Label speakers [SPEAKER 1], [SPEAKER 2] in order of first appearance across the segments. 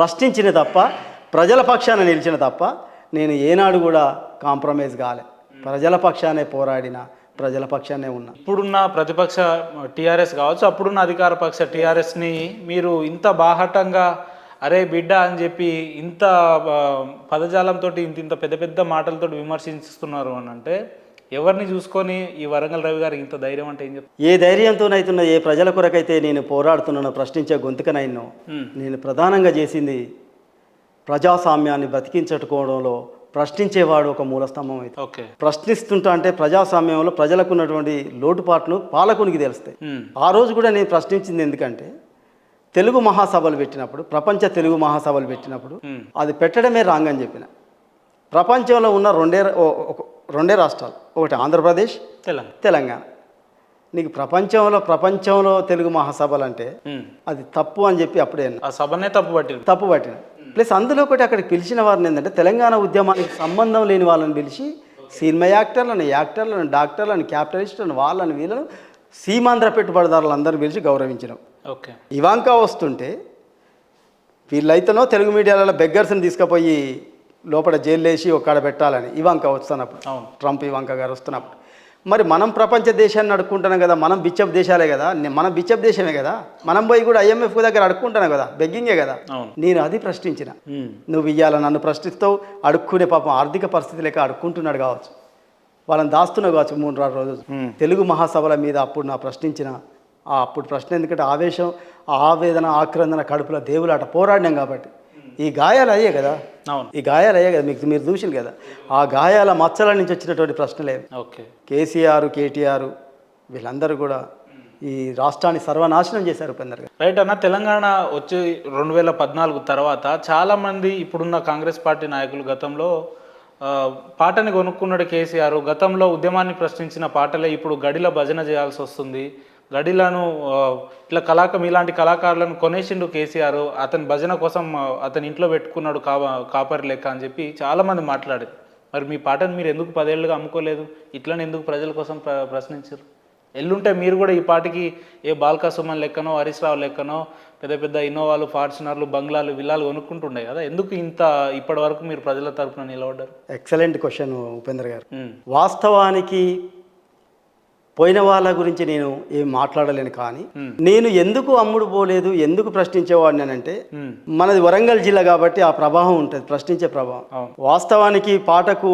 [SPEAKER 1] ప్రశ్నించిన తప్ప, ప్రజల పక్షాన నిలిచిన తప్ప నేను ఏనాడు కూడా కాంప్రమైజ్ కాలే. ప్రజల పక్షానే పోరాడిన, ప్రజల పక్షానే ఉన్నా.
[SPEAKER 2] ఇప్పుడున్న ప్రతిపక్ష టీఆర్ఎస్ కావచ్చు, అప్పుడున్న అధికార పక్ష టీఆర్ఎస్ని మీరు ఇంత బాహటంగా అరే బిడ్డ అని చెప్పి ఇంత పదజాలంతో ఇంత పెద్ద పెద్ద మాటలతో విమర్శిస్తున్నారు అని అంటే ఎవరిని చూసుకొని ఈ వరంగల్ రవి గారికి ఇంత ధైర్యం అంటే ఏం చెప్తారు?
[SPEAKER 1] ఏ ధైర్యంతోనైతున్నా, ఏ ప్రజల కొరకైతే నేను పోరాడుతున్నానో, ప్రశ్నించే గొంతుకనైనో, నేను ప్రధానంగా చేసింది ప్రజాస్వామ్యాన్ని బతికించుకోవడంలో ప్రశ్నించేవాడు ఒక మూలస్తంభం అయితే.
[SPEAKER 2] ఓకే,
[SPEAKER 1] ప్రశ్నిస్తుంటా అంటే ప్రజాస్వామ్యంలో ప్రజలకు ఉన్నటువంటి లోటుపాట్లు పాలకునికి తెలుస్తాయి. ఆ రోజు కూడా నేను ప్రశ్నించింది ఎందుకంటే తెలుగు మహాసభలు పెట్టినప్పుడు, ప్రపంచ తెలుగు మహాసభలు పెట్టినప్పుడు అది పెట్టడమే రాంగ్ అని చెప్పిన. ప్రపంచంలో ఉన్న రెండే రాష్ట్రాలు, ఒకటి ఆంధ్రప్రదేశ్, తెలంగాణ. నీకు ప్రపంచంలో తెలుగు మహాసభలు అంటే అది తప్పు అని చెప్పి అప్పుడే
[SPEAKER 2] ఆ సభనే తప్పు
[SPEAKER 1] పట్టిన. ప్లస్ అందులో ఒకటి అక్కడికి పిలిచిన వారిని ఏంటంటే తెలంగాణ ఉద్యమానికి సంబంధం లేని వాళ్ళని పిలిచి సినిమా యాక్టర్లను, డాక్టర్లను, క్యాపిటలిస్టులను, వాళ్ళని వీళ్ళను సీమాంధ్ర పెట్టుబడిదారులు అందరూ పిలిచి గౌరవించినాం.
[SPEAKER 2] ఓకే,
[SPEAKER 1] ఇవాంకా వస్తుంటే వీళ్ళైతేనో తెలుగు మీడియాలలో బెగ్గర్స్ని తీసుకుపోయి లోపల జైలు వేసి ఒక్కడ పెట్టాలని ఇవాంకా వస్తున్నప్పుడు, ట్రంప్ ఇవాంకా గారు వస్తున్నప్పుడు, మరి మనం ప్రపంచ దేశాన్ని అడుక్కుంటున్నాం కదా, మనం బిచ్చప్ దేశాలే కదా, మనం బిచ్చప్ దేశమే కదా, మనం పోయి కూడా IMF దగ్గర అడుక్కుంటున్నాం కదా, బెగ్గింగే కదా. నేను అది ప్రశ్నించిన. నువ్వు ఇయ్యాల నన్ను ప్రశ్నిస్తావు, అడుక్కునే పాపం ఆర్థిక పరిస్థితి లేక అడుక్కుంటున్నాడు కావచ్చు, వాళ్ళని దాస్తున్నావు కావచ్చు 3-6 రోజులు. తెలుగు మహాసభల మీద అప్పుడు నా ప్రశ్నించిన అప్పుడు ప్రశ్న ఎందుకంటే ఆవేశం, ఆవేదన, ఆక్రందన, కడుపులో దేవులాట పోరాడినాం కాబట్టి ఈ గాయాలు అయ్యే కదా, మీరు చూసింది కదా, ఆ గాయాల మచ్చల నుంచి వచ్చినటువంటి ప్రశ్నలే.
[SPEAKER 2] ఓకే,
[SPEAKER 1] కేసీఆర్, KTR వీళ్ళందరూ కూడా ఈ రాష్ట్రాన్ని సర్వనాశనం చేశారు.
[SPEAKER 2] రైట్ అన్న, తెలంగాణ వచ్చి 2014 తర్వాత చాలామంది ఇప్పుడున్న కాంగ్రెస్ పార్టీ నాయకులు గతంలో పాటని కొనుక్కున్నాడు కేసీఆర్, గతంలో ఉద్యమాన్ని ప్రశ్నించిన పాటలే ఇప్పుడు గడిలో భజన చేయాల్సి వస్తుంది, గడిలను ఇలాంటి కళాకారులను కొనేసిండు కేసీఆర్, అతని భజన కోసం అతని ఇంట్లో పెట్టుకున్నాడు కాపరి లెక్క అని చెప్పి చాలామంది మాట్లాడారు. మరి మీ పాటను మీరు ఎందుకు 10 ఏళ్ళుగా అమ్ముకోలేదు? ఇట్లని ఎందుకు ప్రజల కోసం ప్రశ్నించారు? ఎల్లుంటే మీరు కూడా ఈ పాటికి ఏ బాల్కా సుమన్ లెక్కనో, హరీష్ రావు లెక్కనో పెద్ద పెద్ద ఇన్నోవాలు, ఫార్చునర్లు, బంగ్లాలు, విల్లాలు కొనుక్కుంటుండే కదా, ఎందుకు ఇప్పటి వరకు మీరు ప్రజల తరఫున నిలబడ్డారు?
[SPEAKER 1] ఎక్సలెంట్ క్వశ్చన్ ఉపేంద్ర గారు. వాస్తవానికి పోయిన వాళ్ళ గురించి నేను ఏం మాట్లాడలేను, కానీ నేను ఎందుకు అమ్ముడు పోలేదు, ఎందుకు ప్రశ్నించేవాడిని అంటే మనది వరంగల్ జిల్లా కాబట్టి ఆ ప్రభావం ఉంటుంది, ప్రశ్నించే ప్రభావం. వాస్తవానికి పాటకు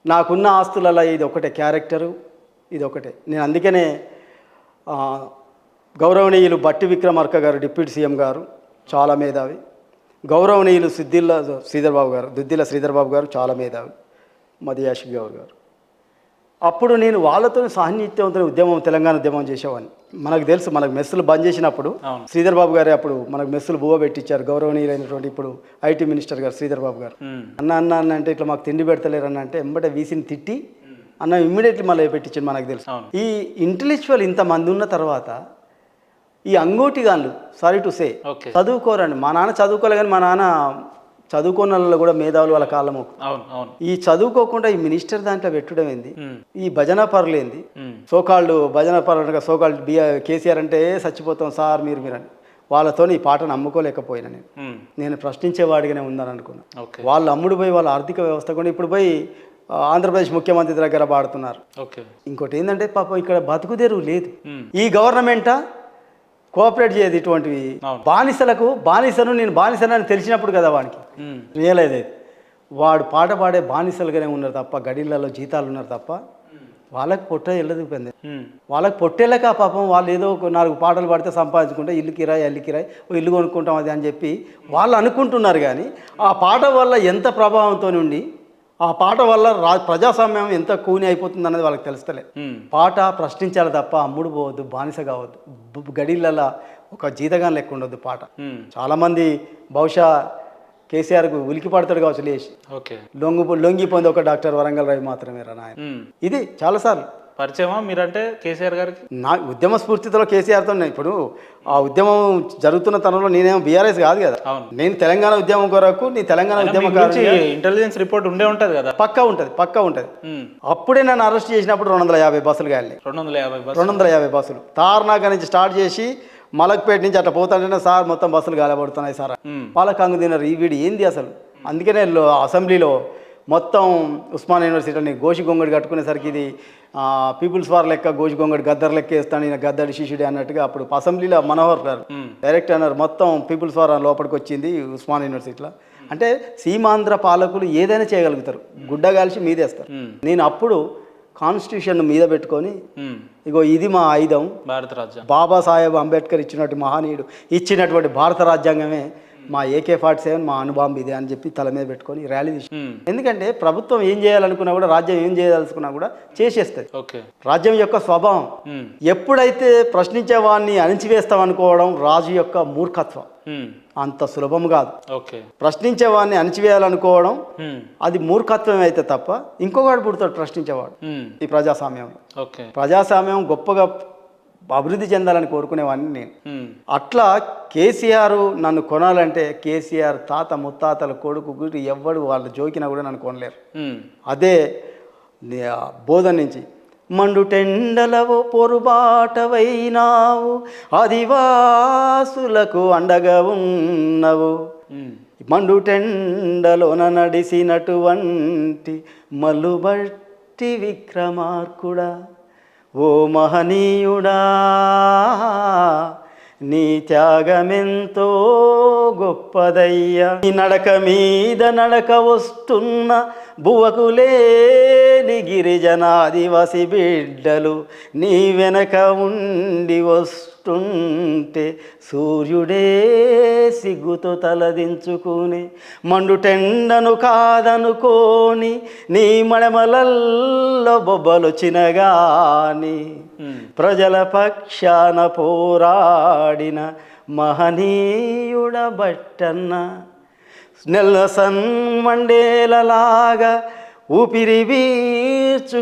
[SPEAKER 1] నాకున్న ఆస్తులలో ఇది ఒకటే క్యారెక్టరు, ఇది ఒకటే. నేను అందుకనే గౌరవనీయులు బట్టి విక్రమార్క గారు, డిప్యూటీ సీఎం గారు చాలా మేధావి, గౌరవనీయులు దుద్దిల్ల శ్రీధర్ బాబు గారు చాలా మేధావి, మదియాషి గౌర్ గారు. అప్పుడు నేను వాళ్ళతో సాహిత్యవంతుల తెలంగాణ ఉద్యమం చేసేవాడిని. మనకు తెలుసు, మనకు మెస్సులు బంద్ చేసినప్పుడు శ్రీధర్ బాబు గారే అప్పుడు మనకు మెస్సులు బువ్వ పెట్టించారు. గౌరవనీయులైనటువంటి ఇప్పుడు IT మినిస్టర్ గారు శ్రీధర్ బాబు గారు అన్న అంటే ఇట్లా మాకు తిండి పెడతలేరు అంటే ఎంబటే వీసిని తిట్టి అన్న ఇమ్మీడియట్లీ మళ్ళీ పెట్టించాను. మనకు తెలుసు ఈ ఇంటెలెక్చువల్ ఇంతమంది ఉన్న తర్వాత ఈ అంగోటిగాళ్ళు సారీ టు సే చదువుకోరండి. మా నాన్న చదువుకోలే, కానీ మా నాన్న చదువుకున్న వాళ్ళు కూడా మేధావులు, వాళ్ళ కాళ్ళము. ఈ చదువుకోకుండా ఈ మినిస్టర్ దాంట్లో పెట్టడం ఏంది, ఈ భజన పరులేంది, సోకాళ్ళు భజన పరులుగా సోకాళ్ళు కేసీఆర్ అంటే చచ్చిపోతాం సార్ మీరు అని వాళ్ళతో ఈ పాటను అమ్ముకోలేకపోయినా నేను ప్రశ్నించేవాడిగానే ఉందని అనుకున్నా. వాళ్ళు అమ్ముడు పోయి వాళ్ళ ఆర్థిక వ్యవస్థ కూడా ఇప్పుడు పోయి ఆంధ్రప్రదేశ్ ముఖ్యమంత్రి దగ్గర పాడుతున్నారు. ఇంకోటి ఏంటంటే పాపం ఇక్కడ బతుకుదేరు లేదు. ఈ గవర్నమెంటా కోఆపరేట్ చేయదు ఇటువంటివి. బానిసను నేను బానిసనని తెలిసినప్పుడు కదా వానికి రియలైజ్ అయితే వాడు పాట పాడే బానిసలుగానే ఉన్నారు తప్ప, గడిలలో జీతాలు ఉన్నారు తప్ప వాళ్ళకి పొట్ట వెళ్ళదిపోయింది. వాళ్ళకి పొట్టేళ్ళక పాపం వాళ్ళు ఏదో 4 పాటలు పాడితే సంపాదించుకుంటే ఇల్లు కిరాయి ఇల్లు కొనుక్కుంటాం అది అని చెప్పి వాళ్ళు అనుకుంటున్నారు. కానీ ఆ పాట వల్ల ఎంత ప్రభావంతో ఉండి ఆ పాట వల్ల ప్రజాస్వామ్యం ఎంత కూని అయిపోతుంది అన్నది వాళ్ళకి తెలుస్తలే. పాట ప్రశ్నించాలి తప్ప అమ్ముడు పోవద్దు, బానిస కావద్దు, గడిలలో ఒక జీతగాన్ లెక్క ఉండొద్దు పాట. చాలామంది బహుశా కేసీఆర్కు ఉలికి పడతాడు కావచ్చు లేచి, లొంగిపోయింది ఒక డాక్టర్ వరంగల్ రవి మాత్రమే రా నాయన. ఇది చాలాసార్లు
[SPEAKER 2] పరిచయమా మీరంటే కేసీఆర్ గారికి?
[SPEAKER 1] నా ఉద్యమ స్ఫూర్తితో కేసీఆర్తో ఇప్పుడు ఆ ఉద్యమం జరుగుతున్న తనంలో నేనేమో బీఆర్ఎస్ కాదు కదా, నేను తెలంగాణ ఉద్యమం కొరకు నీ తెలంగాణ ఉద్యమకారు
[SPEAKER 2] ఇంటెలిజెన్స్ రిపోర్ట్ ఉంటది కదా,
[SPEAKER 1] పక్కా ఉంటది. అప్పుడే నన్ను అరెస్ట్ చేసినప్పుడు 250 బస్సులు కాలి, 250 బస్సులు తార్నాక నుంచి స్టార్ట్ చేసి మలక్పేట నుంచి అట్లా పోతాంటేనే సార్ మొత్తం బస్సులు గాలపడుతున్నాయి సార్. పాలకాంగు తిన్నారు ఈ వీడు ఏంది అసలు. అందుకనే అసెంబ్లీలో మొత్తం ఉస్మాన్ యూనివర్సిటీని గోషి గొంగడి కట్టుకునేసరికి ఇది పీపుల్స్ వార్ లెక్క గోషి గొంగడి గద్దర్ లెక్క వేస్తాను ఈయన గద్దడి శిష్యుడి అన్నట్టుగా అప్పుడు అసెంబ్లీలో మనోహర్ గారు డైరెక్ట్ అన్నారు మొత్తం పీపుల్స్ వార్ లోపలికి వచ్చింది ఉస్మాన్ యూనివర్సిటీలో. అంటే సీమాంధ్ర పాలకులు ఏదైనా చేయగలుగుతారు, గుడ్డ కాల్చి మీదేస్తారు. నేను అప్పుడు కాన్స్టిట్యూషన్ మీద పెట్టుకొని ఇగో ఇది మా ఆయుధం,
[SPEAKER 2] భారత రాజ్యాంగం,
[SPEAKER 1] బాబాసాహెబ్ అంబేద్కర్ ఇచ్చినట్టు మహనీయుడు ఇచ్చినటువంటి భారత రాజ్యాంగమే మా AK-47 మా అణుబాంబు ఇదే అని చెప్పి తల మీద పెట్టుకొని ర్యాలీ తీసి. ఎందుకంటే ప్రభుత్వం ఏం చేయాలనుకున్నా కూడా, రాజ్యం ఏం చేయాలనుకున్నా కూడా చేసేస్తుంది. రాజ్యం యొక్క స్వభావం. ఎప్పుడైతే ప్రశ్నించే వాడిని అణిచివేస్తాం అనుకోవడం రాజు యొక్క మూర్ఖత్వం. అంత సులభం కాదు. ప్రశ్నించే వాడిని అణిచివేయాలనుకోవడం అది మూర్ఖత్వం అయితే తప్ప ఇంకొకటి పుడతాడు ప్రశ్నించేవాడు. ఈ ప్రజాస్వామ్యం గొప్పగా అభివృద్ధి చెందాలని కోరుకునేవాడిని నేను. అట్లా కేసీఆర్ నన్ను కొనాలంటే కేసీఆర్ తాత ముత్తాతల కొడుకు గురి ఎవ్వడు వాళ్ళు జోకినా కూడా నన్ను కొనలేరు. అదే బోధన నుంచి మండుటెండలవో పొరుబాటవైనావు ఆదివాసులకు అండగా ఉన్నవు మండుటెండలోన నడిసినటువంటి మల్లుబట్టి విక్రమార్కుడా ఓ మహనీయుడా నీ త్యాగమెంతో గొప్పదయ్యా. నీ నడక మీద నడక వస్తున్న బువకులేని గిరిజనాదివాసి బిడ్డలు నీ వెనక ఉండి వస్తుంటే సూర్యుడే సిగ్గుతో తలదించుకుని మండుటెండను కాదనుకోని నీ మడమలల్లో బొబ్బలొచ్చినగాని ప్రజల పక్షాన పోరాడిన మహనీయుడ బట్టన్న నెల్సన్ మండేలలాగా ఊపిరి వీర్చుకున్నవయ్యా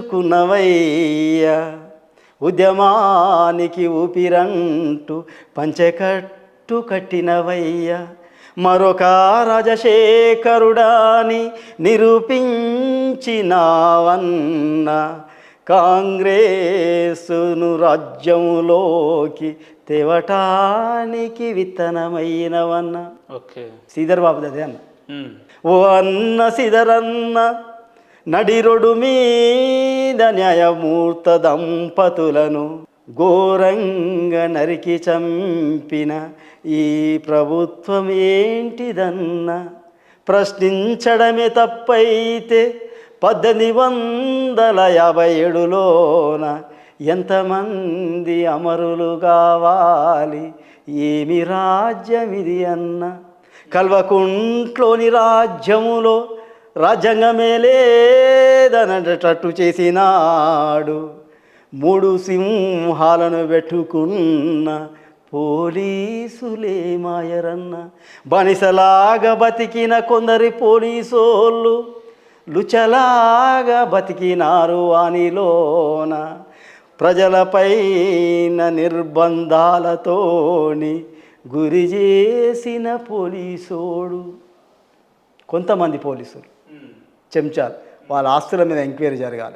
[SPEAKER 1] ఉద్యమానికి ఊపిరంటూ పంచెకట్టు కట్టినవయ్యా మరొక రాజశేఖరుడాని నిరూపించినావన్న కాంగ్రెసును రాజ్యంలోకి తేవటానికి విత్తనమైనవన్న. శ్రీధర్ బాబు అదే అన్న. ఓ అన్న శ్రీధరన్న నడిరొడు మీద న్యాయమూర్త దంపతులను ఘోరంగా నరికి చంపిన ఈ ప్రభుత్వం ఏంటిదన్న ప్రశ్నించడమే తప్పైతే 1857లోన ఎంతమంది అమరులు కావాలి ఏమి రాజ్యమిది అన్న కల్వకుంట్లోని రాజ్యములో రాజ్యాంగమే లేదనటట్టు చేసినాడు 3 సింహాలను పెట్టుకున్న పోలీసులే మాయరన్న బానిసలాగా బతికిన కొందరి పోలీసోళ్ళు లుచలాగా బతికినారు వానిలోన ప్రజలపైన నిర్బంధాలతోని గురి చేసిన పోలీసోడు. కొంతమంది పోలీసులు చెంచాలు వాళ్ళ ఆస్తుల మీద ఎంక్వైరీ జరగాలి.